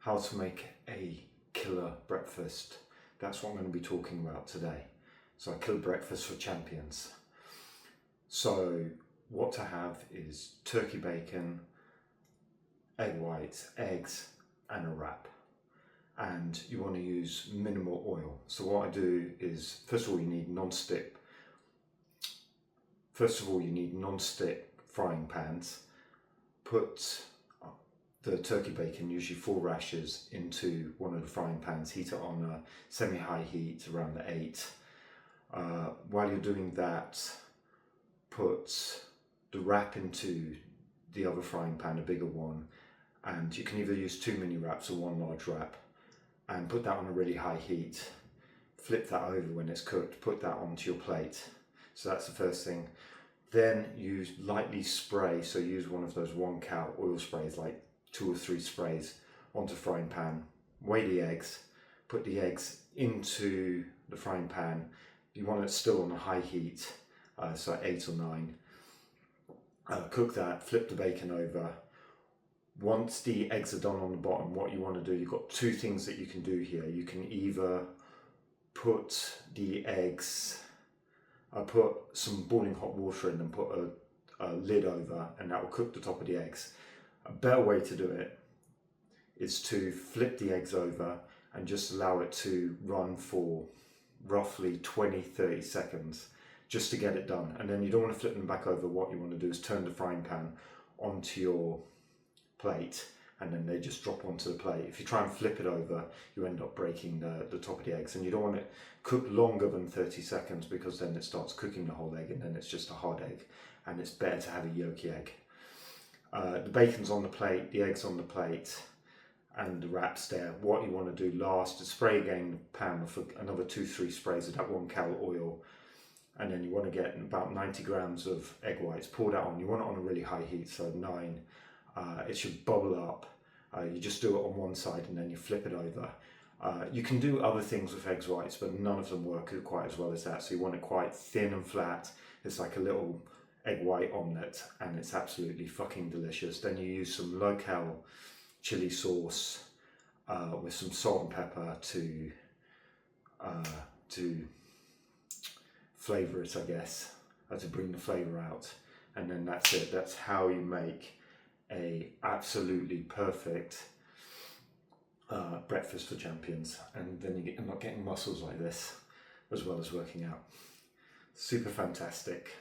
how to make a killer breakfast. That's what I'm going to be talking about today. So a killer breakfast for champions. So what to have is turkey bacon, egg whites, eggs and a wrap. And you want to use minimal oil. So what I do is, first of all you need non-stick frying pans. Put the turkey bacon, usually 4 rashers, into one of the frying pans. Heat it on a semi-high heat around the 8. While you're doing that, put the wrap into the other frying pan, a bigger one, and you can either use 2 mini wraps or 1 large wrap, and put that on a really high heat. Flip that over when it's cooked, put that onto your plate. So that's the first thing. Then you lightly spray, so use one of those 1 cal oil sprays, like 2 or 3 sprays onto the frying pan. Weigh the eggs, put the eggs into the frying pan. You want it still on a high heat, so 8 or 9. Cook that, flip the bacon over. Once the eggs are done on the bottom, what you want to do, you've got 2 things that you can do here. You can either put the eggs, put some boiling hot water in and put a lid over, and that will cook the top of the eggs. A better way to do it is to flip the eggs over and just allow it to run for roughly 20-30 seconds just to get it done. And then you don't want to flip them back over. What you want to do is turn the frying pan onto your plate, and then they just drop onto the plate. If you try and flip it over, you end up breaking the top of the eggs, and you don't want it cooked longer than 30 seconds because then it starts cooking the whole egg and then it's just a hard egg, and it's better to have a yolky egg. The bacon's on the plate, the egg's on the plate, and the wrap's there. What you want to do last is spray again the pan with another 2-3 sprays of that 1 cal oil, and then you want to get about 90 grams of egg whites. Pour that on. You want it on a really high heat, so 9. It should bubble up. You just do it on one side and then you flip it over. You can do other things with egg whites, but none of them work quite as well as that. So you want it quite thin and flat. It's like a little egg white omelette, and it's absolutely fucking delicious. Then you use some local chili sauce with some salt and pepper to flavour it, I guess, to bring the flavour out. And then that's it. That's how you make a absolutely perfect breakfast for champions, and then you end up getting muscles like this as well as working out. Super fantastic.